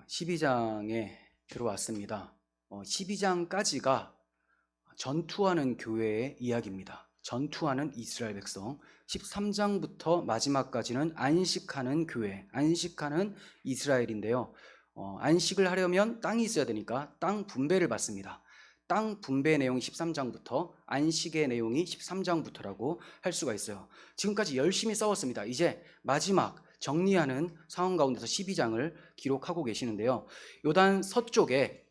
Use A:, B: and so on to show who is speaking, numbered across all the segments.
A: 12장에 들어왔습니다. 12장까지가 전투하는 교회의 이야기입니다. 전투하는 이스라엘 백성. 13장부터 마지막까지는 안식하는 교회, 안식하는 이스라엘인데요. 안식을 하려면 땅이 있어야 되니까 땅 분배를 받습니다. 땅 분배 내용이 13장부터, 안식의 내용이 13장부터라고 할 수가 있어요. 지금까지 열심히 싸웠습니다. 이제 마지막 정리하는 상황 가운데서 12장을 기록하고 계시는데요. 요단 서쪽에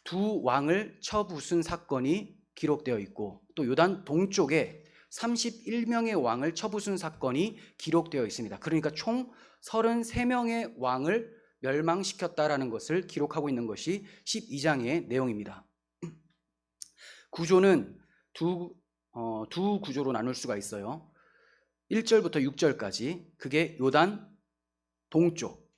A: 두 왕을 쳐부순 사건이 기록되어 있고, 또 요단 동쪽에 31명의 왕을 쳐부순 사건이 기록되어 있습니다. 그러니까 총 33명의 왕을 멸망시켰다라는 것을 기록하고 있는 것이 12장의 내용입니다. 구조는 두 구조로 나눌 수가 있어요. 1절부터 6절까지 그게 요단 동쪽.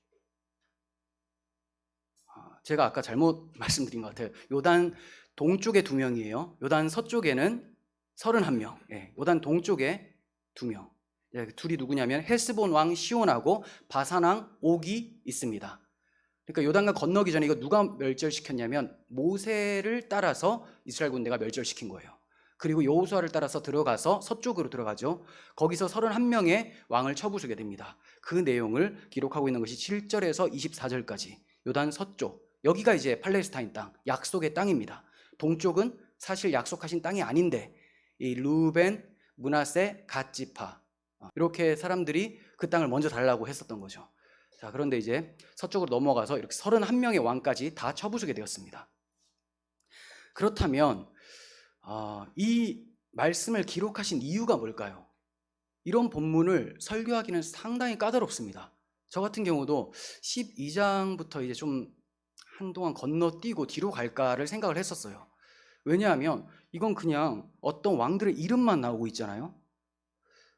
A: 제가 아까 잘못 말씀드린 것 같아요. 요단 동쪽에 2명이에요. 요단 서쪽에는 31명. 요단 동쪽에 2명. 둘이 누구냐면 헬스본 왕 시온하고 바산 왕 옥이 있습니다. 그러니까 요단강 건너기 전에 이거 누가 멸절시켰냐면 모세를 따라서 이스라엘 군대가 멸절시킨 거예요. 그리고 여호수아를 따라서 들어가서 서쪽으로 들어가죠. 거기서 31명의 왕을 쳐부수게 됩니다. 그 내용을 기록하고 있는 것이 7절에서 24절까지 요단 서쪽. 여기가 이제 팔레스타인 땅, 약속의 땅입니다. 동쪽은 사실 약속하신 땅이 아닌데 이 르우벤, 므낫세, 갓지파 이렇게 사람들이 그 땅을 먼저 달라고 했었던 거죠. 자, 그런데 이제 서쪽으로 넘어가서 이렇게 31명의 왕까지 다 쳐부수게 되었습니다. 그렇다면 이 말씀을 기록하신 이유가 뭘까요? 이런 본문을 설교하기는 상당히 까다롭습니다. 저 같은 경우도 12장부터 이제 좀 한동안 건너뛰고 뒤로 갈까를 생각을 했었어요. 왜냐하면 이건 그냥 어떤 왕들의 이름만 나오고 있잖아요.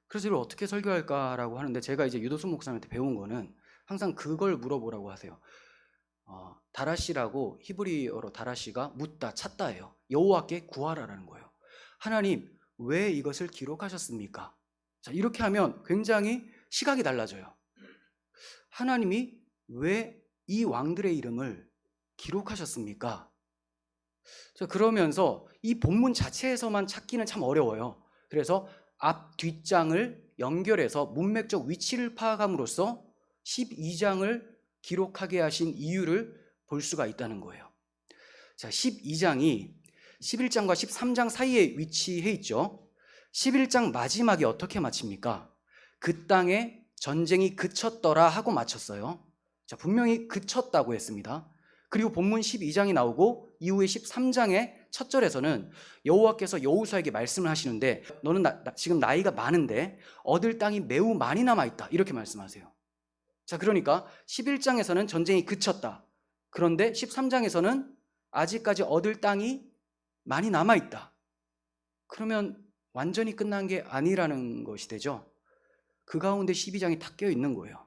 A: 그래서 이걸 어떻게 설교할까라고 하는데, 제가 이제 유도순 목사님한테 배운 거는 항상 그걸 물어보라고 하세요. 다라시라고, 히브리어로 다라시가 묻다, 찾다예요. 여호와께 구하라라는 거예요. 하나님, 왜 이것을 기록하셨습니까? 자, 이렇게 하면 굉장히 시각이 달라져요. 하나님이 왜 이 왕들의 이름을 기록하셨습니까? 자, 그러면서 이 본문 자체에서만 찾기는 참 어려워요. 그래서 앞, 뒷장을 연결해서 문맥적 위치를 파악함으로써 12장을 기록하게 하신 이유를 볼 수가 있다는 거예요. 자, 12장이 11장과 13장 사이에 위치해 있죠. 11장 마지막에 어떻게 마칩니까? 그 땅에 전쟁이 그쳤더라 하고 마쳤어요. 자, 분명히 그쳤다고 했습니다. 그리고 본문 12장이 나오고 이후에 13장의 첫 절에서는 여호와께서 여호수아에게 말씀을 하시는데, 너는 지금 나이가 많은데 얻을 땅이 매우 많이 남아있다, 이렇게 말씀하세요. 자, 그러니까 11장에서는 전쟁이 그쳤다. 그런데 13장에서는 아직까지 얻을 땅이 많이 남아있다. 그러면 완전히 끝난 게 아니라는 것이 되죠. 그 가운데 12장이 다 껴 있는 거예요.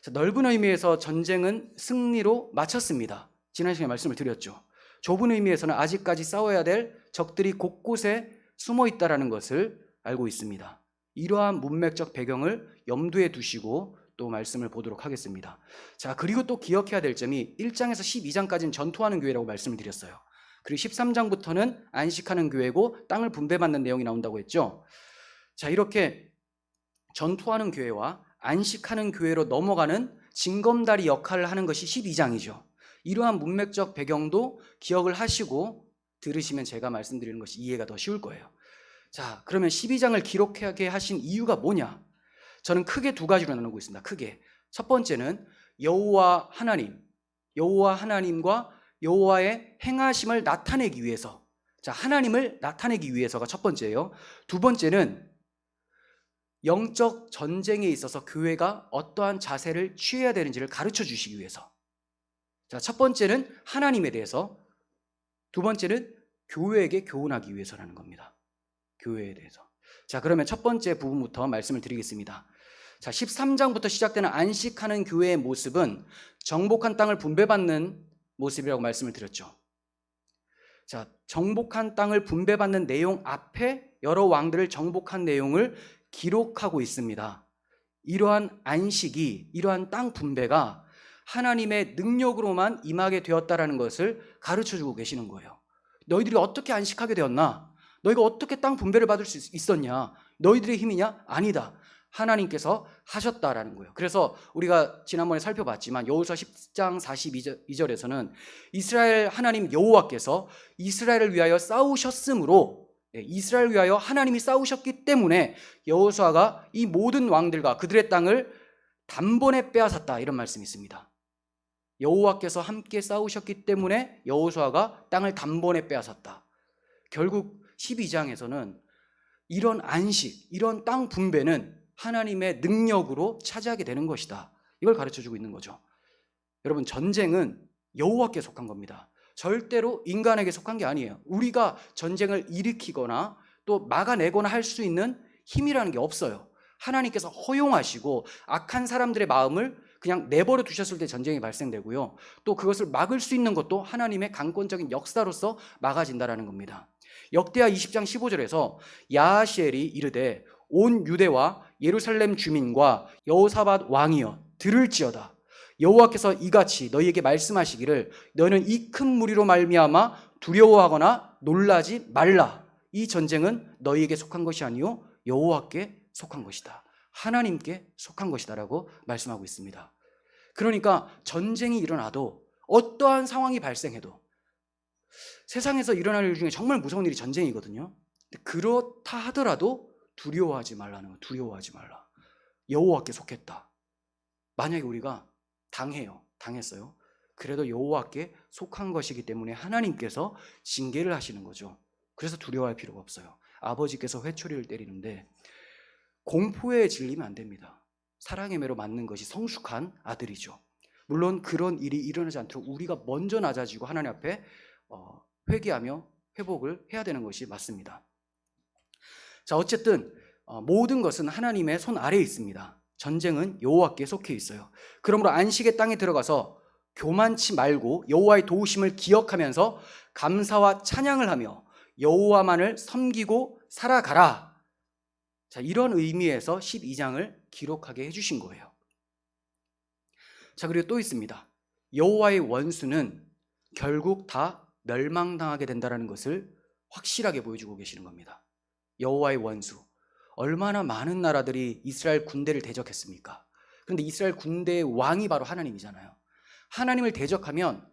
A: 자, 넓은 의미에서 전쟁은 승리로 마쳤습니다. 지난 시간에 말씀을 드렸죠. 좁은 의미에서는 아직까지 싸워야 될 적들이 곳곳에 숨어 있다는 것을 알고 있습니다. 이러한 문맥적 배경을 염두에 두시고 또 말씀을 보도록 하겠습니다. 자, 그리고 또 기억해야 될 점이 1장에서 12장까지는 전투하는 교회라고 말씀을 드렸어요. 그리고 13장부터는 안식하는 교회고 땅을 분배받는 내용이 나온다고 했죠. 자, 이렇게 전투하는 교회와 안식하는 교회로 넘어가는 징검다리 역할을 하는 것이 12장이죠. 이러한 문맥적 배경도 기억을 하시고 들으시면 제가 말씀드리는 것이 이해가 더 쉬울 거예요. 자, 그러면 12장을 기록하게 하신 이유가 뭐냐? 저는 크게 두 가지로 나누고 있습니다. 크게. 첫 번째는 여호와 하나님과 여호와의 행하심을 나타내기 위해서. 자, 하나님을 나타내기 위해서가 첫 번째예요. 두 번째는 영적 전쟁에 있어서 교회가 어떠한 자세를 취해야 되는지를 가르쳐 주시기 위해서. 자, 첫 번째는 하나님에 대해서, 두 번째는 교회에게 교훈하기 위해서라는 겁니다. 교회에 대해서. 자, 그러면 첫 번째 부분부터 말씀을 드리겠습니다. 자, 13장부터 시작되는 안식하는 교회의 모습은 정복한 땅을 분배받는 모습이라고 말씀을 드렸죠. 자, 정복한 땅을 분배받는 내용 앞에 여러 왕들을 정복한 내용을 기록하고 있습니다. 이러한 안식이, 이러한 땅 분배가 하나님의 능력으로만 임하게 되었다라는 것을 가르쳐주고 계시는 거예요. 너희들이 어떻게 안식하게 되었나? 너희가 어떻게 땅 분배를 받을 수 있었냐? 너희들의 힘이냐? 아니다. 하나님께서 하셨다라는 거예요. 그래서 우리가 지난번에 살펴봤지만 여호수아 10장 42절에서는 이스라엘 하나님 여호와께서 이스라엘을 위하여 싸우셨으므로, 이스라엘을 위하여 하나님이 싸우셨기 때문에 여호수아가 이 모든 왕들과 그들의 땅을 단번에 빼앗았다, 이런 말씀이 있습니다. 여호와께서 함께 싸우셨기 때문에 여호수아가 땅을 단번에 빼앗았다. 결국 12장에서는 이런 안식, 이런 땅 분배는 하나님의 능력으로 차지하게 되는 것이다, 이걸 가르쳐주고 있는 거죠. 여러분, 전쟁은 여호와께 속한 겁니다. 절대로 인간에게 속한 게 아니에요. 우리가 전쟁을 일으키거나 또 막아내거나 할 수 있는 힘이라는 게 없어요. 하나님께서 허용하시고 악한 사람들의 마음을 그냥 내버려 두셨을 때 전쟁이 발생되고요, 또 그것을 막을 수 있는 것도 하나님의 강권적인 역사로서 막아진다라는 겁니다. 역대하 20장 15절에서 야하시엘이 이르되 온 유대와 예루살렘 주민과 여호사밧 왕이여 들을지어다. 여호와께서 이같이 너희에게 말씀하시기를 너희는 이 큰 무리로 말미암아 두려워하거나 놀라지 말라. 이 전쟁은 너희에게 속한 것이 아니요 여호와께 속한 것이다. 하나님께 속한 것이다라고 말씀하고 있습니다. 그러니까 전쟁이 일어나도, 어떠한 상황이 발생해도, 세상에서 일어날 일 중에 정말 무서운 일이 전쟁이거든요. 그렇다 하더라도 두려워하지 말라는 거예요. 두려워하지 말라. 여호와께 속했다. 만약에 우리가 당했어요. 그래도 여호와께 속한 것이기 때문에 하나님께서 징계를 하시는 거죠. 그래서 두려워할 필요가 없어요. 아버지께서 회초리를 때리는데 공포에 질리면 안 됩니다. 사랑의 매로 맞는 것이 성숙한 아들이죠. 물론 그런 일이 일어나지 않도록 우리가 먼저 낮아지고 하나님 앞에 회개하며 회복을 해야 되는 것이 맞습니다. 자, 어쨌든 모든 것은 하나님의 손 아래에 있습니다. 전쟁은 여호와께 속해 있어요. 그러므로 안식의 땅에 들어가서 교만치 말고 여호와의 도우심을 기억하면서 감사와 찬양을 하며 여호와만을 섬기고 살아가라. 자, 이런 의미에서 12장을 기록하게 해주신 거예요. 자, 그리고 또 있습니다. 여호와의 원수는 결국 다 멸망당하게 된다는 것을 확실하게 보여주고 계시는 겁니다. 여호와의 원수, 얼마나 많은 나라들이 이스라엘 군대를 대적했습니까? 그런데 이스라엘 군대의 왕이 바로 하나님이잖아요. 하나님을 대적하면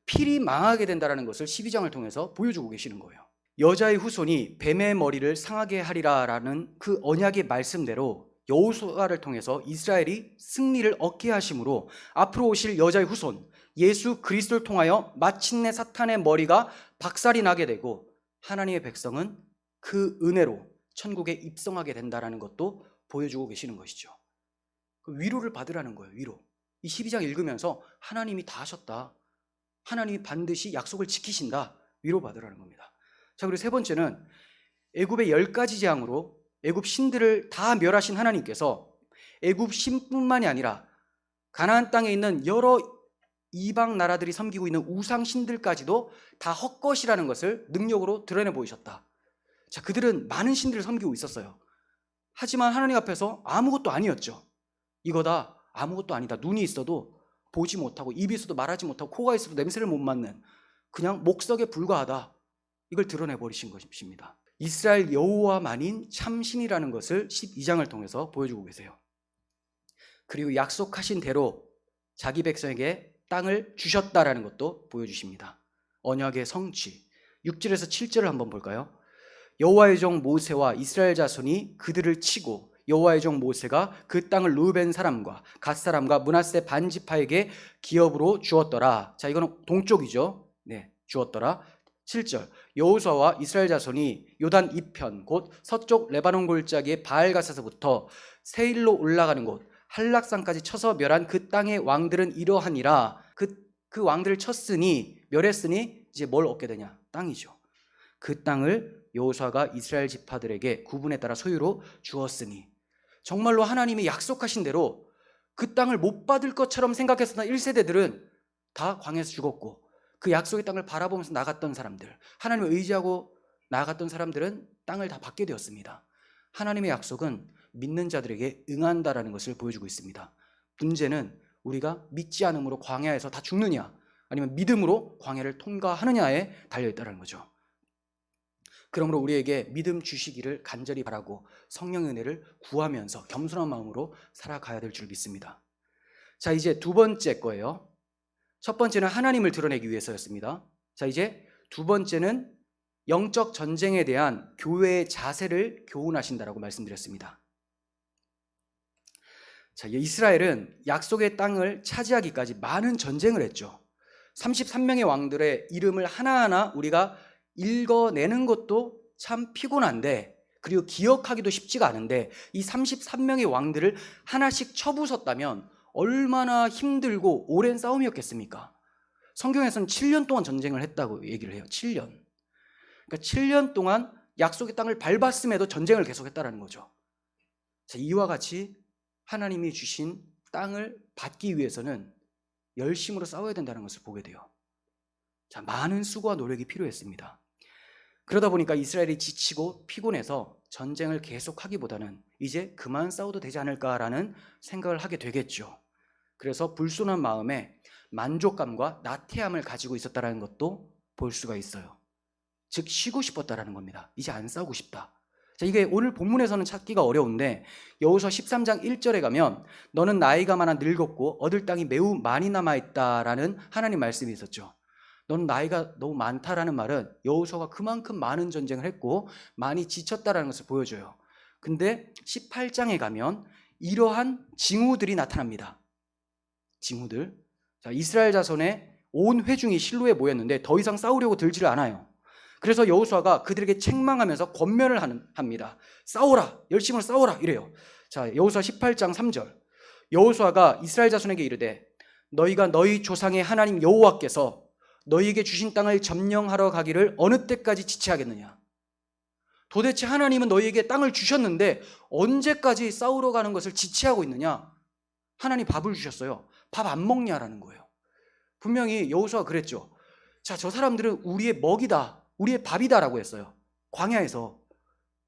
A: 필히 망하게 된다는 것을 12장을 통해서 보여주고 계시는 거예요. 여자의 후손이 뱀의 머리를 상하게 하리라라는 그 언약의 말씀대로 여호수아를 통해서 이스라엘이 승리를 얻게 하심으로 앞으로 오실 여자의 후손 예수 그리스도를 통하여 마침내 사탄의 머리가 박살이 나게 되고 하나님의 백성은 그 은혜로 천국에 입성하게 된다는 것도 보여주고 계시는 것이죠. 위로를 받으라는 거예요. 위로. 이 12장 읽으면서 하나님이 다 하셨다, 하나님이 반드시 약속을 지키신다, 위로받으라는 겁니다. 자, 그리고 세 번째는 애굽의 10가지 재앙으로 애굽 신들을 다 멸하신 하나님께서 애굽 신뿐만이 아니라 가나안 땅에 있는 여러 이방 나라들이 섬기고 있는 우상 신들까지도 다 헛것이라는 것을 능력으로 드러내 보이셨다. 자, 그들은 많은 신들을 섬기고 있었어요. 하지만 하나님 앞에서 아무것도 아니었죠. 이거다, 아무것도 아니다. 눈이 있어도 보지 못하고, 입이 있어도 말하지 못하고, 코가 있어도 냄새를 못 맡는 그냥 목석에 불과하다, 이걸 드러내버리신 것입니다. 이스라엘 여호와만인 참신이라는 것을 12장을 통해서 보여주고 계세요. 그리고 약속하신 대로 자기 백성에게 땅을 주셨다라는 것도 보여주십니다. 언약의 성취. 6절에서 7절을 한번 볼까요? 여호와의 종 모세와 이스라엘 자손이 그들을 치고 여호와의 종 모세가 그 땅을 르우벤 사람과 갓 사람과 므낫세 반지파에게 기업으로 주었더라. 자, 이거는 동쪽이죠. 네, 주었더라. 7절, 여호수아와 이스라엘 자손이 요단 이편 곧 서쪽 레바논 골짜기의 바알가스에서부터 세일로 올라가는 곳 한락산까지 쳐서 멸한 그 땅의 왕들은 이러하니라. 그 왕들을 쳤으니, 멸했으니 이제 뭘 얻게 되냐? 땅이죠. 그 땅을 여호수아가 이스라엘 지파들에게 구분에 따라 소유로 주었으니, 정말로 하나님이 약속하신 대로 그 땅을 못 받을 것처럼 생각했었던 1세대들은 다 광야에서 죽었고, 그 약속의 땅을 바라보면서 나갔던 사람들, 하나님을 의지하고 나아갔던 사람들은 땅을 다 받게 되었습니다. 하나님의 약속은 믿는 자들에게 응한다라는 것을 보여주고 있습니다. 문제는 우리가 믿지 않음으로 광야에서 다 죽느냐, 아니면 믿음으로 광야를 통과하느냐에 달려있다는 거죠. 그러므로 우리에게 믿음 주시기를 간절히 바라고 성령의 은혜를 구하면서 겸손한 마음으로 살아가야 될 줄 믿습니다. 자, 이제 두 번째 거예요. 첫 번째는 하나님을 드러내기 위해서였습니다. 자, 이제 두 번째는 영적 전쟁에 대한 교회의 자세를 교훈하신다라고 말씀드렸습니다. 자, 이스라엘은 약속의 땅을 차지하기까지 많은 전쟁을 했죠. 33명의 왕들의 이름을 하나하나 우리가 읽어내는 것도 참 피곤한데, 그리고 기억하기도 쉽지가 않은데, 이 33명의 왕들을 하나씩 쳐부쉈다면 얼마나 힘들고 오랜 싸움이었겠습니까? 성경에서는 7년 동안 전쟁을 했다고 얘기를 해요. 7년. 그러니까 7년 동안 약속의 땅을 밟았음에도 전쟁을 계속했다는 거죠. 자, 이와 같이 하나님이 주신 땅을 받기 위해서는 열심으로 싸워야 된다는 것을 보게 돼요. 자, 많은 수고와 노력이 필요했습니다. 그러다 보니까 이스라엘이 지치고 피곤해서 전쟁을 계속하기보다는 이제 그만 싸워도 되지 않을까라는 생각을 하게 되겠죠. 그래서 불순한 마음에 만족감과 나태함을 가지고 있었다는 것도 볼 수가 있어요. 즉 쉬고 싶었다라는 겁니다. 이제 안 싸우고 싶다. 자, 이게 오늘 본문에서는 찾기가 어려운데 여호수아 13장 1절에 가면 너는 나이가 많아 늙었고 얻을 땅이 매우 많이 남아있다라는 하나님 말씀이 있었죠. 너는 나이가 너무 많다라는 말은 여호수아가 그만큼 많은 전쟁을 했고 많이 지쳤다라는 것을 보여줘요. 근데 18장에 가면 이러한 징후들이 나타납니다. 징후들. 자, 이스라엘 자손의 온 회중이 실로에 모였는데 더 이상 싸우려고 들지를 않아요. 그래서 여호수아가 그들에게 책망하면서 권면을 합니다. 싸워라, 열심히 싸워라 이래요. 자, 여호수아 18장 3절. 여호수아가 이스라엘 자손에게 이르되 너희가 너희 조상의 하나님 여호와께서 너희에게 주신 땅을 점령하러 가기를 어느 때까지 지체하겠느냐? 도대체 하나님은 너희에게 땅을 주셨는데 언제까지 싸우러 가는 것을 지체하고 있느냐? 하나님 밥을 주셨어요. 밥 안 먹냐라는 거예요. 분명히 여호수아가 그랬죠. 자, 저 사람들은 우리의 먹이다, 우리의 밥이다라고 했어요. 광야에서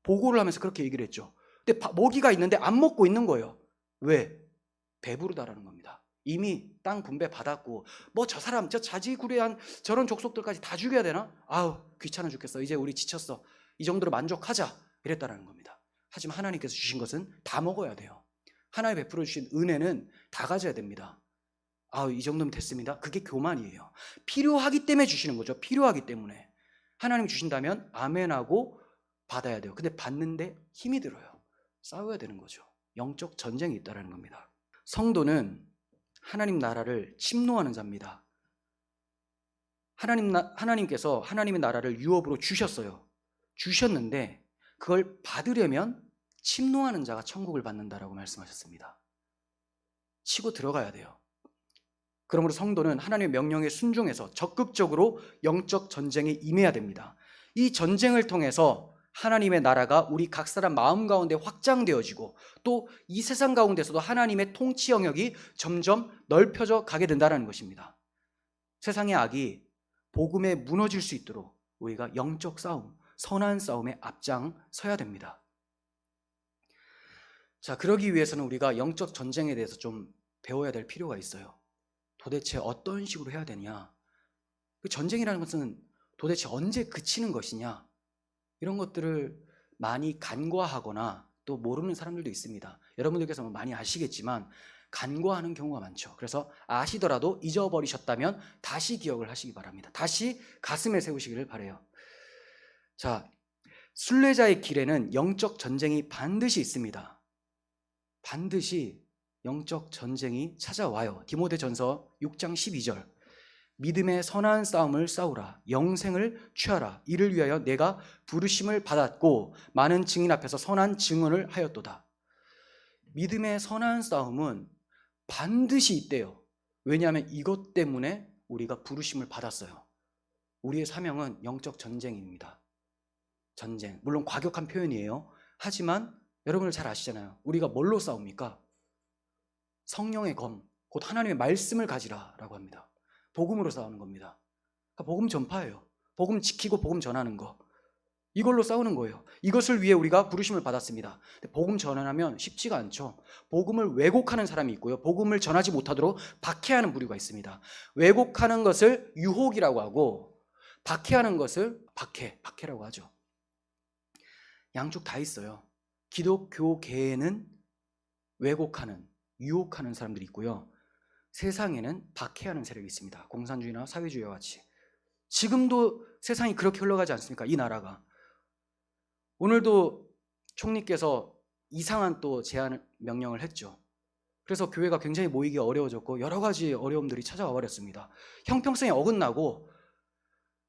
A: 보고를 하면서 그렇게 얘기를 했죠. 근데 먹이가 있는데 안 먹고 있는 거예요. 왜? 배부르다라는 겁니다. 이미 땅 분배 받았고 뭐 저 사람 저 자지구레한 저런 족속들까지 다 죽여야 되나? 아우 귀찮아 죽겠어. 이제 우리 지쳤어. 이 정도로 만족하자 이랬다라는 겁니다. 하지만 하나님께서 주신 것은 다 먹어야 돼요. 하나님 베풀어 주신 은혜는 다 가져야 됩니다. 아우 이 정도면 됐습니다. 그게 교만이에요. 필요하기 때문에 주시는 거죠. 필요하기 때문에. 하나님 주신다면 아멘하고 받아야 돼요. 근데 받는데 힘이 들어요. 싸워야 되는 거죠. 영적 전쟁이 있다는 겁니다. 성도는 하나님 나라를 침노하는 자입니다. 하나님께서 하나님의 나라를 유업으로 주셨어요. 주셨는데 그걸 받으려면 침노하는 자가 천국을 받는다라고 말씀하셨습니다. 치고 들어가야 돼요. 그러므로 성도는 하나님의 명령에 순종해서 적극적으로 영적 전쟁에 임해야 됩니다. 이 전쟁을 통해서 하나님의 나라가 우리 각 사람 마음 가운데 확장되어지고 또 이 세상 가운데서도 하나님의 통치 영역이 점점 넓혀져 가게 된다는 것입니다. 세상의 악이 복음에 무너질 수 있도록 우리가 영적 싸움, 선한 싸움에 앞장서야 됩니다. 자, 그러기 위해서는 우리가 영적 전쟁에 대해서 좀 배워야 될 필요가 있어요. 도대체 어떤 식으로 해야 되냐? 그 전쟁이라는 것은 도대체 언제 그치는 것이냐? 이런 것들을 많이 간과하거나 또 모르는 사람들도 있습니다. 여러분들께서 많이 아시겠지만 간과하는 경우가 많죠. 그래서 아시더라도 잊어버리셨다면 다시 기억을 하시기 바랍니다. 다시 가슴에 세우시기를 바라요. 자, 순례자의 길에는 영적 전쟁이 반드시 있습니다. 반드시 영적 전쟁이 찾아와요. 디모데전서 6장 12절. 믿음의 선한 싸움을 싸우라. 영생을 취하라. 이를 위하여 내가 부르심을 받았고 많은 증인 앞에서 선한 증언을 하였도다. 믿음의 선한 싸움은 반드시 있대요. 왜냐하면 이것 때문에 우리가 부르심을 받았어요. 우리의 사명은 영적 전쟁입니다. 전쟁. 물론 과격한 표현이에요. 하지만 여러분들 잘 아시잖아요. 우리가 뭘로 싸웁니까? 성령의 검, 곧 하나님의 말씀을 가지라라고 합니다. 복음으로 싸우는 겁니다. 그러니까 복음 전파예요. 복음 지키고 복음 전하는 거. 이걸로 싸우는 거예요. 이것을 위해 우리가 부르심을 받았습니다. 복음 전환하면 쉽지가 않죠. 복음을 왜곡하는 사람이 있고요. 복음을 전하지 못하도록 박해하는 부류가 있습니다. 왜곡하는 것을 유혹이라고 하고 박해하는 것을 박해라고 하죠. 양쪽 다 있어요. 기독교계에는 왜곡하는, 유혹하는 사람들이 있고요. 세상에는 박해하는 세력이 있습니다. 공산주의나 사회주의와 같이. 지금도 세상이 그렇게 흘러가지 않습니까? 이 나라가. 오늘도 총리께서 이상한 또 제안 명령을 했죠. 그래서 교회가 굉장히 모이기 어려워졌고 여러 가지 어려움들이 찾아와 버렸습니다. 형평성에 어긋나고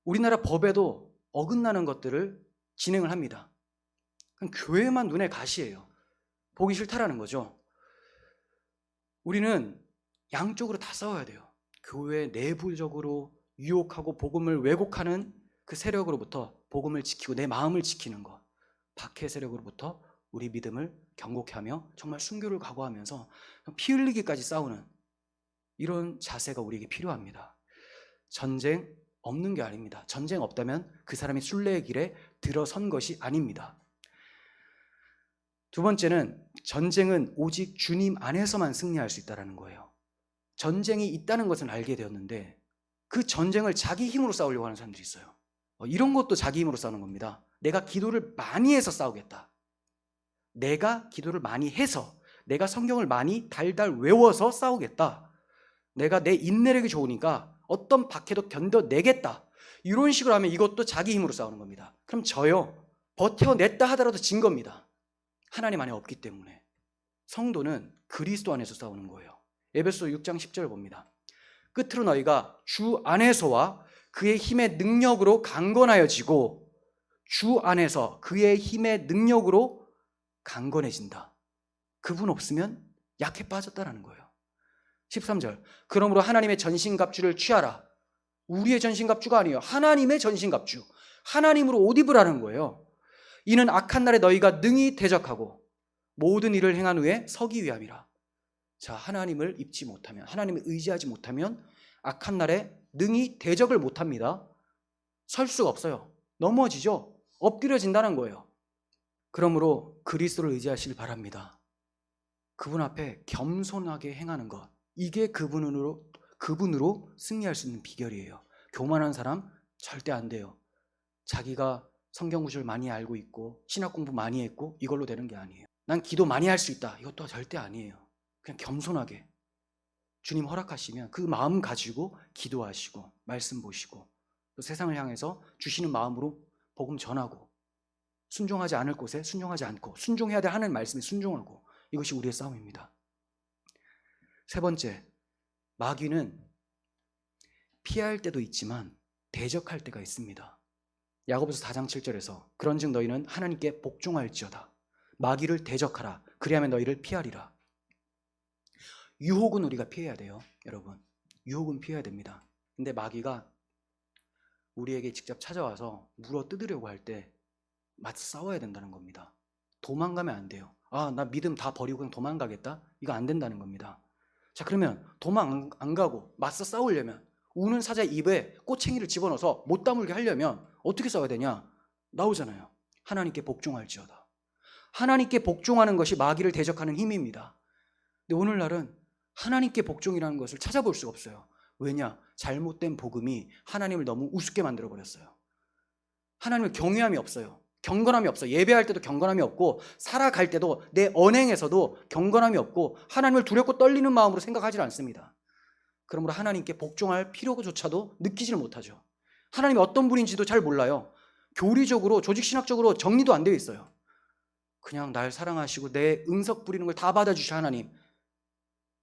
A: 우리나라 법에도 어긋나는 것들을 진행을 합니다. 그럼 교회만 눈에 가시예요. 보기 싫다라는 거죠. 우리는 양쪽으로 다 싸워야 돼요. 교회 내부적으로 유혹하고 복음을 왜곡하는 그 세력으로부터 복음을 지키고 내 마음을 지키는 것, 박해 세력으로부터 우리 믿음을 경고케 하며 정말 순교를 각오하면서 피 흘리기까지 싸우는 이런 자세가 우리에게 필요합니다. 전쟁 없는 게 아닙니다. 전쟁 없다면 그 사람이 순례의 길에 들어선 것이 아닙니다. 두 번째는 전쟁은 오직 주님 안에서만 승리할 수 있다는 거예요. 전쟁이 있다는 것은 알게 되었는데 그 전쟁을 자기 힘으로 싸우려고 하는 사람들이 있어요. 이런 것도 자기 힘으로 싸우는 겁니다. 내가 기도를 많이 해서 싸우겠다. 내가 기도를 많이 해서, 내가 성경을 많이 달달 외워서 싸우겠다. 내가 내 인내력이 좋으니까 어떤 박해도 견뎌내겠다. 이런 식으로 하면 이것도 자기 힘으로 싸우는 겁니다. 그럼 저요, 버텨냈다 하더라도 진 겁니다. 하나님 안에 없기 때문에. 성도는 그리스도 안에서 싸우는 거예요. 에베소 6장 10절 봅니다. 끝으로 너희가 주 안에서와 그의 힘의 능력으로 강건하여지고 주 안에서 그의 힘의 능력으로 강건해진다. 그분 없으면 약해 빠졌다라는 거예요. 13절 그러므로 하나님의 전신갑주를 취하라. 우리의 전신갑주가 아니에요. 하나님의 전신갑주. 하나님으로 옷 입으라는 거예요. 이는 악한 날에 너희가 능히 대적하고 모든 일을 행한 후에 서기 위함이라. 자, 하나님을 입지 못하면, 하나님을 의지하지 못하면 악한 날에 능히 대적을 못합니다. 설 수가 없어요. 넘어지죠. 엎드려진다는 거예요. 그러므로 그리스도를 의지하시길 바랍니다. 그분 앞에 겸손하게 행하는 것, 이게 그분으로 승리할 수 있는 비결이에요. 교만한 사람 절대 안 돼요. 자기가 성경 구절을 많이 알고 있고 신학 공부 많이 했고 이걸로 되는 게 아니에요. 난 기도 많이 할 수 있다. 이것도 절대 아니에요. 그냥 겸손하게 주님 허락하시면 그 마음 가지고 기도하시고 말씀 보시고 또 세상을 향해서 주시는 마음으로 복음 전하고 순종하지 않을 곳에 순종하지 않고 순종해야 될 하나님 말씀에 순종하고, 이것이 우리의 싸움입니다. 세 번째, 마귀는 피할 때도 있지만 대적할 때가 있습니다. 야고보서 4장 7절에서 그런즉 너희는 하나님께 복종할지어다. 마귀를 대적하라. 그리하면 너희를 피하리라. 유혹은 우리가 피해야 돼요. 여러분, 유혹은 피해야 됩니다. 근데 마귀가 우리에게 직접 찾아와서 물어 뜯으려고 할 때 맞서 싸워야 된다는 겁니다. 도망가면 안 돼요. 나 믿음 다 버리고 그냥 도망가겠다? 이거 안 된다는 겁니다. 자, 그러면 도망 안 가고 맞서 싸우려면, 우는 사자 입에 꼬챙이를 집어넣어서 못 다물게 하려면 어떻게 싸워야 되냐? 나오잖아요. 하나님께 복종할지어다. 하나님께 복종하는 것이 마귀를 대적하는 힘입니다. 근데 오늘날은 하나님께 복종이라는 것을 찾아볼 수가 없어요. 왜냐? 잘못된 복음이 하나님을 너무 우습게 만들어버렸어요. 하나님을 경외함이 없어요. 경건함이 없어요. 예배할 때도 경건함이 없고 살아갈 때도 내 언행에서도 경건함이 없고 하나님을 두렵고 떨리는 마음으로 생각하지 않습니다. 그러므로 하나님께 복종할 필요조차도 느끼지를 못하죠. 하나님이 어떤 분인지도 잘 몰라요. 교리적으로 조직신학적으로 정리도 안 되어 있어요. 그냥 날 사랑하시고 내 응석 부리는 걸 다 받아주셔 하나님.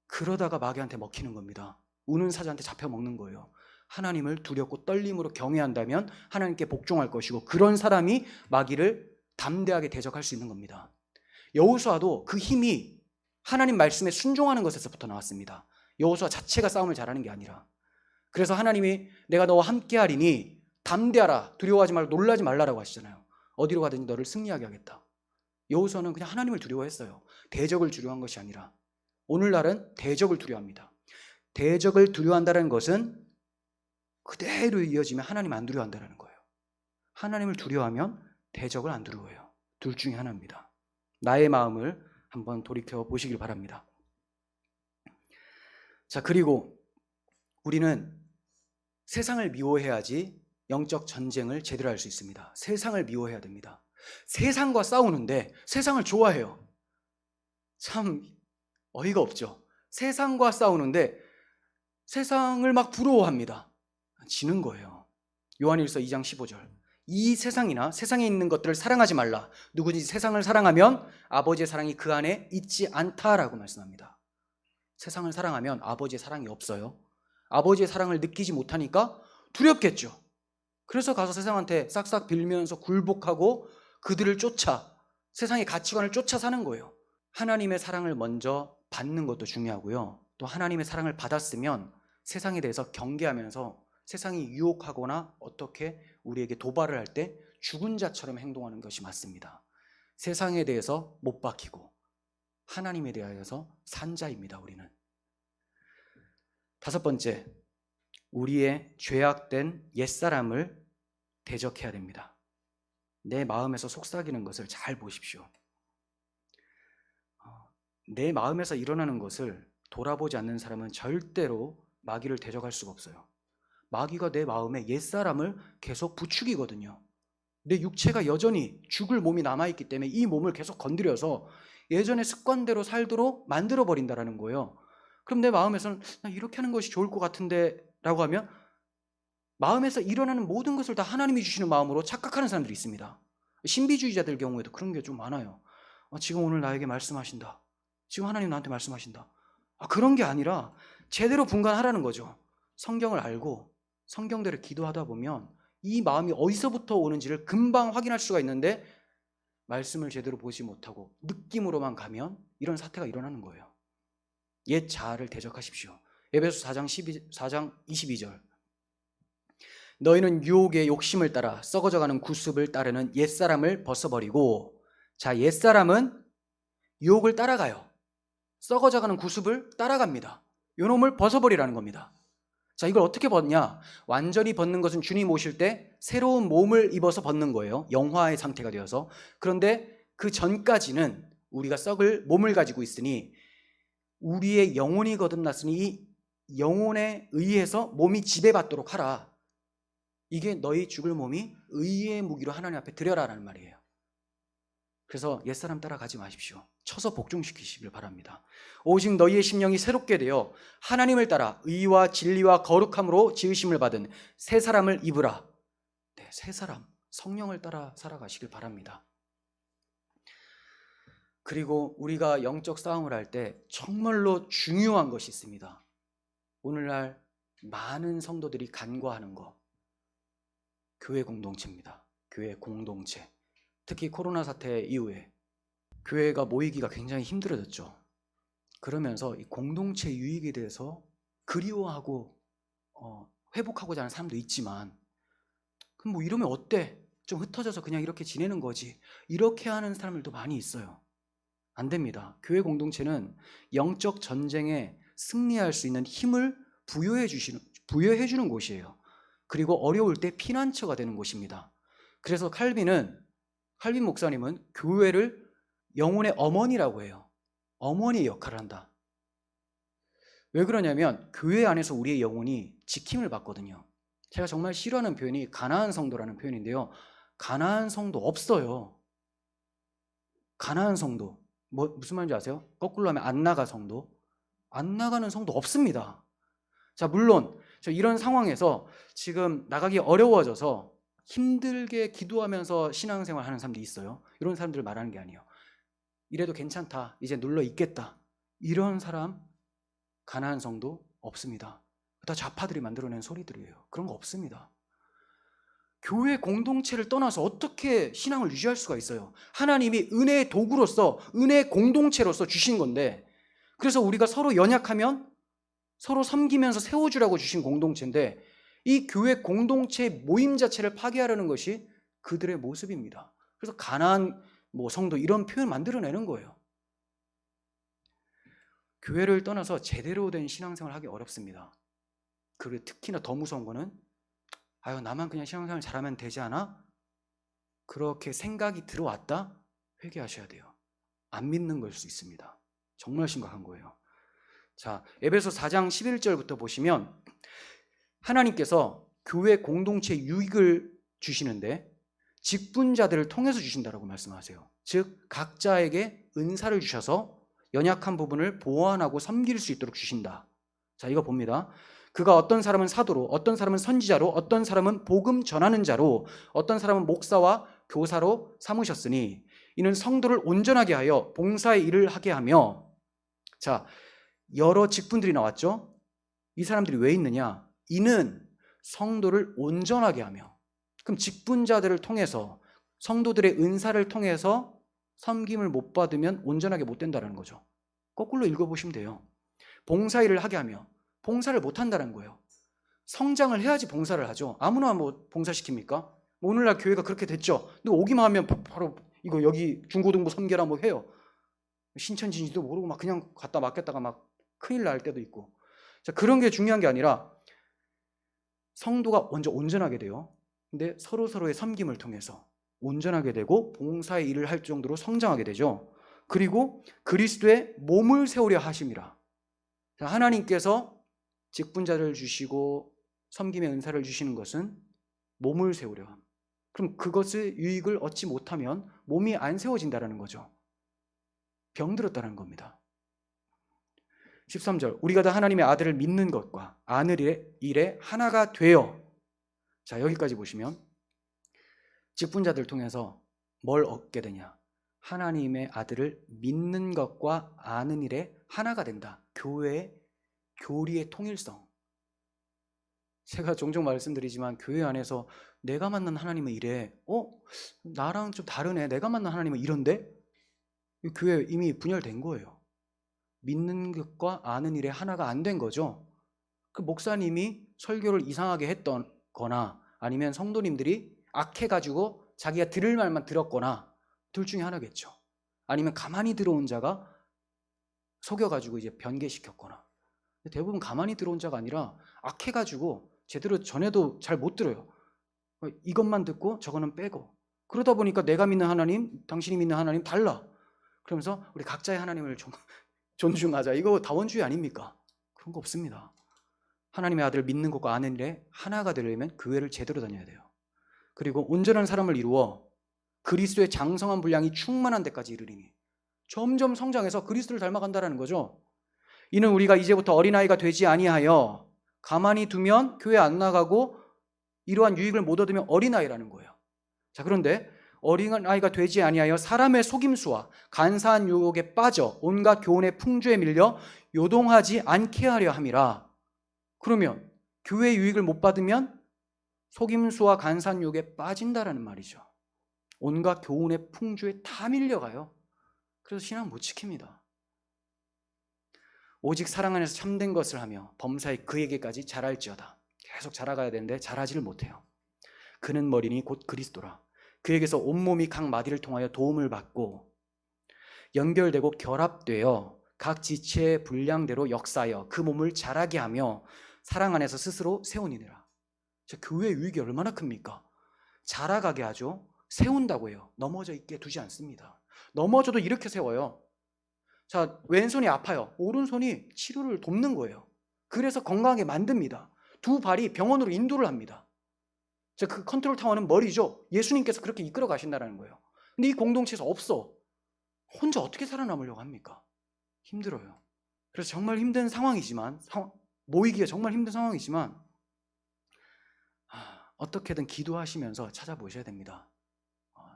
A: 그러다가 마귀한테 먹히는 겁니다. 우는 사자한테 잡혀먹는 거예요. 하나님을 두렵고 떨림으로 경외한다면 하나님께 복종할 것이고, 그런 사람이 마귀를 담대하게 대적할 수 있는 겁니다. 여호수아도 그 힘이 하나님 말씀에 순종하는 것에서부터 나왔습니다. 여호수아 자체가 싸움을 잘하는 게 아니라. 그래서 하나님이 내가 너와 함께하리니 담대하라, 두려워하지 말고 놀라지 말라라고 하시잖아요. 어디로 가든지 너를 승리하게 하겠다. 여호수아는 그냥 하나님을 두려워했어요. 대적을 두려워한 것이 아니라. 오늘날은 대적을 두려워합니다. 대적을 두려워한다는 것은 그대로 이어지면 하나님 안 두려워한다는 거예요. 하나님을 두려워하면 대적을 안 두려워해요. 둘 중에 하나입니다. 나의 마음을 한번 돌이켜 보시길 바랍니다. 자, 그리고 우리는 세상을 미워해야지 영적 전쟁을 제대로 할 수 있습니다. 세상을 미워해야 됩니다. 세상과 싸우는데 세상을 좋아해요. 참 어이가 없죠. 세상과 싸우는데 세상을 막 부러워합니다. 지는 거예요. 요한일서 2장 15절. 이 세상이나 세상에 있는 것들을 사랑하지 말라. 누구든지 세상을 사랑하면 아버지의 사랑이 그 안에 있지 않다라고 말씀합니다. 세상을 사랑하면 아버지의 사랑이 없어요. 아버지의 사랑을 느끼지 못하니까 두렵겠죠. 그래서 가서 세상한테 싹싹 빌면서 굴복하고 그들을 쫓아, 세상의 가치관을 쫓아 사는 거예요. 하나님의 사랑을 먼저 받는 것도 중요하고요. 또 하나님의 사랑을 받았으면 세상에 대해서 경계하면서 세상이 유혹하거나 어떻게 우리에게 도발을 할 때 죽은 자처럼 행동하는 것이 맞습니다. 세상에 대해서 못 박히고 하나님에 대하여서 산 자입니다. 우리는. 다섯 번째, 우리의 죄악된 옛사람을 대적해야 됩니다. 내 마음에서 속삭이는 것을 잘 보십시오. 내 마음에서 일어나는 것을 돌아보지 않는 사람은 절대로 마귀를 대적할 수가 없어요. 마귀가 내 마음에 옛사람을 계속 부추기거든요. 내 육체가 여전히 죽을 몸이 남아있기 때문에 이 몸을 계속 건드려서 예전의 습관대로 살도록 만들어버린다는 거예요. 그럼 내 마음에서는 나 이렇게 하는 것이 좋을 것 같은데 라고 하면 마음에서 일어나는 모든 것을 다 하나님이 주시는 마음으로 착각하는 사람들이 있습니다. 신비주의자들 경우에도 그런 게 좀 많아요. 지금 오늘 나에게 말씀하신다. 지금 하나님 나한테 말씀하신다. 그런 게 아니라 제대로 분간하라는 거죠. 성경을 알고 성경대로 기도하다 보면 이 마음이 어디서부터 오는지를 금방 확인할 수가 있는데 말씀을 제대로 보지 못하고 느낌으로만 가면 이런 사태가 일어나는 거예요. 옛 자아를 대적하십시오. 에베소 4장 22절. 너희는 유혹의 욕심을 따라 썩어져가는 구습을 따르는 옛사람을 벗어버리고. 자, 옛사람은 유혹을 따라가요. 썩어져가는 구습을 따라갑니다. 요놈을 벗어버리라는 겁니다. 자, 이걸 어떻게 벗냐? 완전히 벗는 것은 주님 오실 때 새로운 몸을 입어서 벗는 거예요. 영화의 상태가 되어서. 그런데 그 전까지는 우리가 썩을 몸을 가지고 있으니 우리의 영혼이 거듭났으니 이 영혼에 의해서 몸이 지배받도록 하라. 이게 너희 죽을 몸이 의의 무기로 하나님 앞에 드려라라는 말이에요. 그래서 옛사람 따라가지 마십시오. 쳐서 복종시키시길 바랍니다. 오직 너희의 심령이 새롭게 되어 하나님을 따라 의와 진리와 거룩함으로 지으심을 받은 새 사람을 입으라. 네, 새 사람, 성령을 따라 살아가시길 바랍니다. 그리고 우리가 영적 싸움을 할 때 정말로 중요한 것이 있습니다. 오늘날 많은 성도들이 간과하는 거, 교회 공동체입니다. 교회 공동체. 특히 코로나 사태 이후에 교회가 모이기가 굉장히 힘들어졌죠. 그러면서 이 공동체 유익에 대해서 그리워하고 회복하고자 하는 사람도 있지만 그럼 뭐 이러면 어때? 좀 흩어져서 그냥 이렇게 지내는 거지. 이렇게 하는 사람들도 많이 있어요. 안 됩니다. 교회 공동체는 영적 전쟁에 승리할 수 있는 힘을 부여해 주는 곳이에요. 그리고 어려울 때 피난처가 되는 곳입니다. 그래서 칼빈 목사님은 교회를 영혼의 어머니라고 해요. 어머니의 역할을 한다. 왜 그러냐면 교회 안에서 우리의 영혼이 지킴을 받거든요. 제가 정말 싫어하는 표현이 가나안 성도라는 표현인데요. 가나안 성도 없어요. 가나안 성도. 무슨 말인지 아세요? 거꾸로 하면 안 나가 성도. 안 나가는 성도 없습니다. 자, 물론 이런 상황에서 지금 나가기 어려워져서 힘들게 기도하면서 신앙생활 하는 사람들이 있어요. 이런 사람들을 말하는 게 아니에요. 이래도 괜찮다. 이제 눌러 있겠다. 이런 사람 가나안 성도 없습니다. 다 좌파들이 만들어낸 소리들이에요. 그런 거 없습니다. 교회 공동체를 떠나서 어떻게 신앙을 유지할 수가 있어요? 하나님이 은혜의 도구로서, 은혜의 공동체로서 주신 건데, 그래서 우리가 서로 연약하면 서로 섬기면서 세워주라고 주신 공동체인데 이 교회 공동체 모임 자체를 파괴하려는 것이 그들의 모습입니다. 그래서 가나안 성도 이런 표현 만들어내는 거예요. 교회를 떠나서 제대로 된 신앙생활을 하기 어렵습니다. 그리고 특히나 더 무서운 거는 나만 그냥 신앙생활 잘하면 되지 않아? 그렇게 생각이 들어왔다? 회개하셔야 돼요. 안 믿는 걸 수 있습니다. 정말 심각한 거예요. 자, 에베소 4장 11절부터 보시면 하나님께서 교회 공동체 유익을 주시는데 직분자들을 통해서 주신다라고 말씀하세요. 즉 각자에게 은사를 주셔서 연약한 부분을 보완하고 섬길 수 있도록 주신다. 자, 이거 봅니다. 그가 어떤 사람은 사도로, 어떤 사람은 선지자로, 어떤 사람은 복음 전하는 자로, 어떤 사람은 목사와 교사로 삼으셨으니 이는 성도를 온전하게 하여 봉사의 일을 하게 하며. 자, 여러 직분들이 나왔죠. 이 사람들이 왜 있느냐? 이는 성도를 온전하게 하며. 그럼 직분자들을 통해서, 성도들의 은사를 통해서 섬김을 못 받으면 온전하게 못 된다는 거죠. 거꾸로 읽어보시면 돼요. 봉사일을 하게 하며. 봉사를 못 한다는 거예요. 성장을 해야지 봉사를 하죠. 아무나 뭐 봉사시킵니까? 오늘날 교회가 그렇게 됐죠. 근데 오기만 하면 바로 이거 여기 중고등부 섬겨라 뭐 해요. 신천지인지도 모르고 막 그냥 갖다 맡겼다가 막 큰일 날 때도 있고. 자, 그런 게 중요한 게 아니라 성도가 먼저 온전하게 돼요. 근데 서로서로의 섬김을 통해서 온전하게 되고 봉사의 일을 할 정도로 성장하게 되죠. 그리고 그리스도의 몸을 세우려 하심이라. 자, 하나님께서 직분자를 주시고 섬김의 은사를 주시는 것은 몸을 세우려 함. 그럼 그것의 유익을 얻지 못하면 몸이 안 세워진다는 거죠. 병들었다는 겁니다. 13절, 우리가 다 하나님의 아들을 믿는 것과 아는 일에 하나가 되어. 자, 여기까지 보시면 직분자들 통해서 뭘 얻게 되냐? 하나님의 아들을 믿는 것과 아는 일에 하나가 된다. 교회의 교리의 통일성. 제가 종종 말씀드리지만 교회 안에서 내가 만난 하나님은 이래, 나랑 좀 다르네, 내가 만난 하나님은 이런데? 교회 이미 분열된 거예요. 믿는 것과 아는 일에 하나가 안 된 거죠. 그 목사님이 설교를 이상하게 했던 거나 아니면 성도님들이 악해가지고 자기가 들을 말만 들었거나 둘 중에 하나겠죠. 아니면 가만히 들어온 자가 속여가지고 이제 변개시켰거나. 대부분 가만히 들어온 자가 아니라 악해가지고 제대로 전에도 잘 못 들어요. 이것만 듣고 저거는 빼고. 그러다 보니까 내가 믿는 하나님, 당신이 믿는 하나님 달라. 그러면서 우리 각자의 하나님을 존중하자. 이거 다원주의 아닙니까? 그런 거 없습니다. 하나님의 아들을 믿는 것과 아는 일에 하나가 되려면 교회를 제대로 다녀야 돼요. 그리고 온전한 사람을 이루어 그리스도의 장성한 분량이 충만한 데까지 이르리니 점점 성장해서 그리스도를 닮아간다는 거죠. 이는 우리가 이제부터 어린아이가 되지 아니하여 가만히 두면 교회 안 나가고 이러한 유익을 못 얻으면 어린아이라는 거예요. 자, 그런데 어린아이가 되지 아니하여 사람의 속임수와 간사한 유혹에 빠져 온갖 교훈의 풍조에 밀려 요동하지 않게 하려 함이라. 그러면 교회의 유익을 못 받으면 속임수와 간사한 유혹에 빠진다라는 말이죠. 온갖 교훈의 풍조에 다 밀려가요. 그래서 신앙 못 지킵니다. 오직 사랑 안에서 참된 것을 하며 범사에 그에게까지 자랄지어다. 계속 자라가야 되는데 자라지를 못해요. 그는 머리니 곧 그리스도라. 그에게서 온몸이 각 마디를 통하여 도움을 받고 연결되고 결합되어 각 지체의 분량대로 역사하여 그 몸을 자라게 하며 사랑 안에서 스스로 세우니라. 교회의 유익이 얼마나 큽니까? 자라가게 하죠. 세운다고 해요. 넘어져 있게 두지 않습니다. 넘어져도 이렇게 세워요. 자, 왼손이 아파요. 오른손이 치료를 돕는 거예요. 그래서 건강하게 만듭니다. 두 발이 병원으로 인도를 합니다. 자, 그 컨트롤 타워는 머리죠. 예수님께서 그렇게 이끌어 가신다는 거예요. 근데 이 공동체에서 없어. 혼자 어떻게 살아남으려고 합니까? 힘들어요. 그래서 정말 힘든 상황이지만, 모이기가 정말 힘든 상황이지만 어떻게든 기도하시면서 찾아보셔야 됩니다.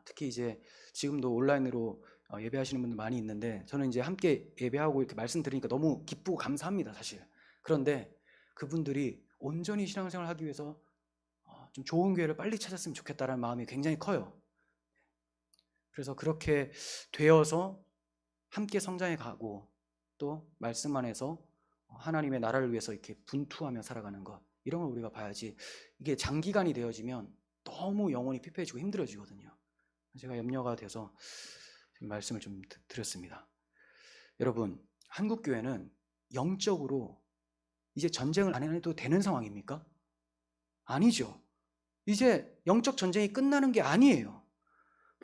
A: 특히 이제 지금도 온라인으로 예배하시는 분들 많이 있는데 저는 이제 함께 예배하고 이렇게 말씀 드리니까 너무 기쁘고 감사합니다, 사실. 그런데 그분들이 온전히 신앙생활을 하기 위해서 좀 좋은 교회를 빨리 찾았으면 좋겠다는 마음이 굉장히 커요. 그래서 그렇게 되어서 함께 성장해 가고 또 말씀 안에서 하나님의 나라를 위해서 이렇게 분투하며 살아가는 것, 이런 걸 우리가 봐야지. 이게 장기간이 되어지면 너무 영혼이 피폐해지고 힘들어지거든요. 제가 염려가 돼서 말씀을 좀 드렸습니다. 여러분, 한국교회는 영적으로 이제 전쟁을 안 해도 되는 상황입니까? 아니죠. 이제 영적 전쟁이 끝나는 게 아니에요.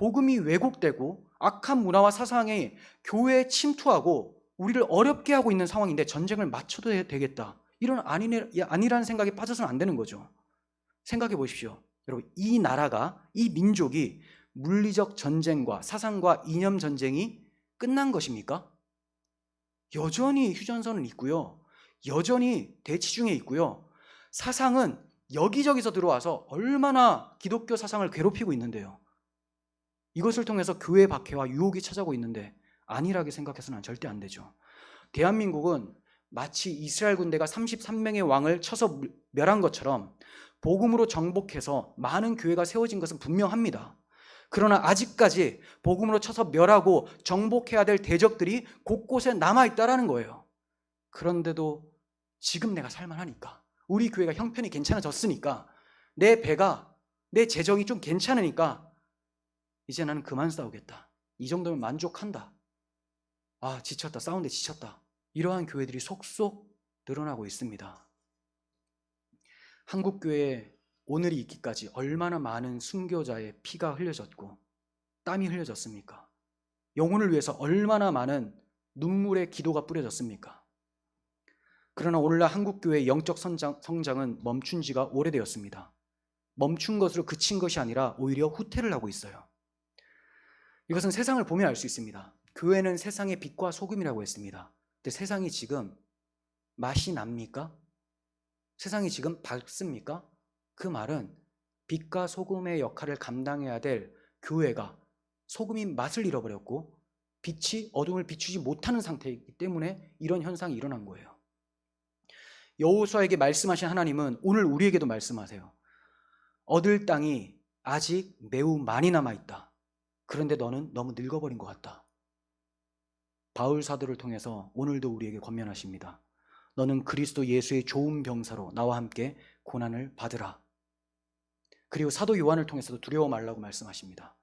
A: 복음이 왜곡되고 악한 문화와 사상이 교회에 침투하고 우리를 어렵게 하고 있는 상황인데 전쟁을 맞춰도 되겠다, 이런 아니라는 생각에 빠져서는 안 되는 거죠. 생각해 보십시오. 여러분, 이 나라가, 이 민족이 물리적 전쟁과 사상과 이념 전쟁이 끝난 것입니까? 여전히 휴전선은 있고요, 여전히 대치 중에 있고요, 사상은 여기저기서 들어와서 얼마나 기독교 사상을 괴롭히고 있는데요. 이것을 통해서 교회 박해와 유혹이 찾아오고 있는데 안일하게 생각해서는 절대 안 되죠. 대한민국은 마치 이스라엘 군대가 33명의 왕을 쳐서 멸한 것처럼 복음으로 정복해서 많은 교회가 세워진 것은 분명합니다. 그러나 아직까지 복음으로 쳐서 멸하고 정복해야 될 대적들이 곳곳에 남아있다라는 거예요. 그런데도 지금 내가 살만하니까, 우리 교회가 형편이 괜찮아졌으니까, 내 배가, 내 재정이 좀 괜찮으니까 이제 나는 그만 싸우겠다, 이 정도면 만족한다, 아 지쳤다, 싸우는데 지쳤다, 이러한 교회들이 속속 늘어나고 있습니다. 한국교회에 오늘이 있기까지 얼마나 많은 순교자의 피가 흘려졌고 땀이 흘려졌습니까? 영혼을 위해서 얼마나 많은 눈물의 기도가 뿌려졌습니까? 그러나 오늘날 한국교회의 영적 성장은 멈춘 지가 오래되었습니다. 멈춘 것으로 그친 것이 아니라 오히려 후퇴를 하고 있어요. 이것은 세상을 보면 알 수 있습니다. 교회는 세상의 빛과 소금이라고 했습니다. 근데 세상이 지금 맛이 납니까? 세상이 지금 밝습니까? 그 말은 빛과 소금의 역할을 감당해야 될 교회가 소금인 맛을 잃어버렸고 빛이 어둠을 비추지 못하는 상태이기 때문에 이런 현상이 일어난 거예요. 여호수아에게 말씀하신 하나님은 오늘 우리에게도 말씀하세요. 얻을 땅이 아직 매우 많이 남아있다. 그런데 너는 너무 늙어버린 것 같다. 바울 사도를 통해서 오늘도 우리에게 권면하십니다. 너는 그리스도 예수의 좋은 병사로 나와 함께 고난을 받으라. 그리고 사도 요한을 통해서도 두려워 말라고 말씀하십니다.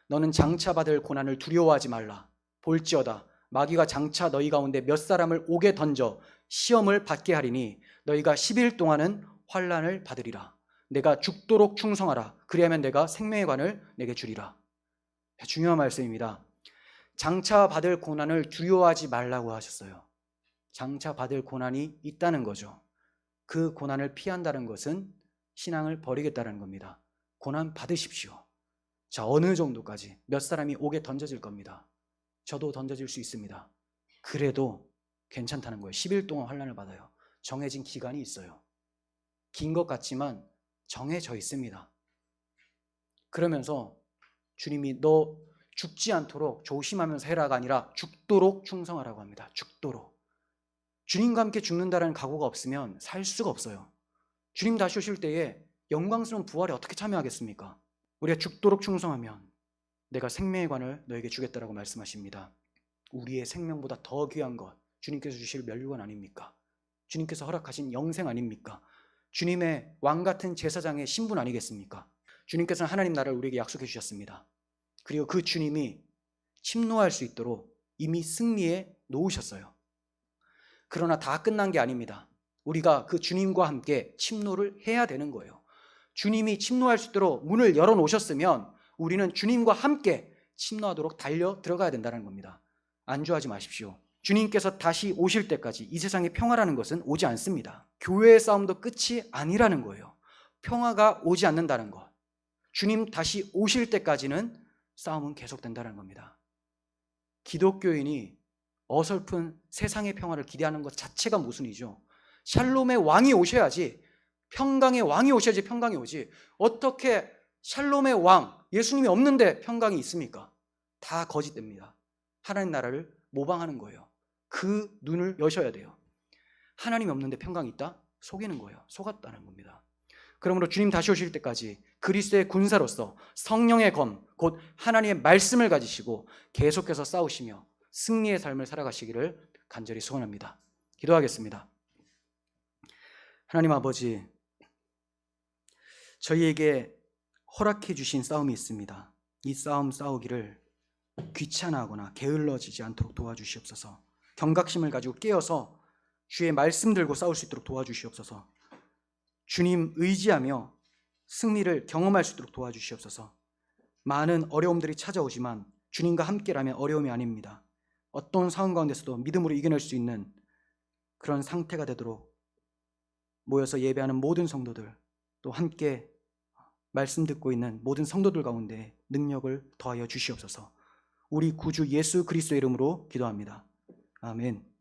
A: 너는 장차 받을 고난을 두려워하지 말라. 볼지어다 마귀가 장차 너희 가운데 몇 사람을 옥에 던져 시험을 받게 하리니 너희가 10일 동안은 환난을 받으리라. 내가 죽도록 충성하라. 그리하면 내가 생명의 관을 내게 주리라. 중요한 말씀입니다. 장차 받을 고난을 두려워하지 말라고 하셨어요. 장차 받을 고난이 있다는 거죠. 그 고난을 피한다는 것은 신앙을 버리겠다는 겁니다. 고난 받으십시오. 자, 어느 정도까지? 몇 사람이 옥에 던져질 겁니다. 저도 던져질 수 있습니다. 그래도 괜찮다는 거예요. 10일 동안 환난을 받아요. 정해진 기간이 있어요. 긴 것 같지만 정해져 있습니다. 그러면서 주님이 너 죽지 않도록 조심하면서 해라가 아니라 죽도록 충성하라고 합니다. 죽도록. 주님과 함께 죽는다는 각오가 없으면 살 수가 없어요. 주님 다시 오실 때에 영광스러운 부활에 어떻게 참여하겠습니까? 우리가 죽도록 충성하면 내가 생명의 관을 너에게 주겠다라고 말씀하십니다. 우리의 생명보다 더 귀한 것, 주님께서 주실 면류관 아닙니까? 주님께서 허락하신 영생 아닙니까? 주님의 왕같은 제사장의 신분 아니겠습니까? 주님께서는 하나님 나라를 우리에게 약속해 주셨습니다. 그리고 그 주님이 침노할 수 있도록 이미 승리해 놓으셨어요. 그러나 다 끝난 게 아닙니다. 우리가 그 주님과 함께 침노를 해야 되는 거예요. 주님이 침노할 수 있도록 문을 열어놓으셨으면 우리는 주님과 함께 침노하도록 달려 들어가야 된다는 겁니다. 안주하지 마십시오. 주님께서 다시 오실 때까지 이 세상에 평화라는 것은 오지 않습니다. 교회의 싸움도 끝이 아니라는 거예요. 평화가 오지 않는다는 것. 주님 다시 오실 때까지는 싸움은 계속된다는 겁니다. 기독교인이 어설픈 세상의 평화를 기대하는 것 자체가 모순이죠. 샬롬의 왕이 오셔야지, 평강의 왕이 오셔야지 평강이 오지, 어떻게 샬롬의 왕, 예수님이 없는데 평강이 있습니까? 다 거짓됩니다. 하나님 나라를 모방하는 거예요. 그 눈을 여셔야 돼요. 하나님이 없는데 평강이 있다? 속이는 거예요. 속았다는 겁니다. 그러므로 주님 다시 오실 때까지 그리스도의 군사로서 성령의 검, 곧 하나님의 말씀을 가지시고 계속해서 싸우시며 승리의 삶을 살아가시기를 간절히 소원합니다. 기도하겠습니다. 하나님 아버지, 저희에게 허락해 주신 싸움이 있습니다. 이 싸움 싸우기를 귀찮아하거나 게을러지지 않도록 도와주시옵소서. 경각심을 가지고 깨어서 주의 말씀 들고 싸울 수 있도록 도와주시옵소서. 주님 의지하며 승리를 경험할 수 있도록 도와주시옵소서. 많은 어려움들이 찾아오지만 주님과 함께라면 어려움이 아닙니다. 어떤 상황 가운데서도 믿음으로 이겨낼 수 있는 그런 상태가 되도록 모여서 예배하는 모든 성도들, 또 함께 말씀 듣고 있는 모든 성도들 가운데 능력을 더하여 주시옵소서. 우리 구주 예수 그리스도의 이름으로 기도합니다. 아멘.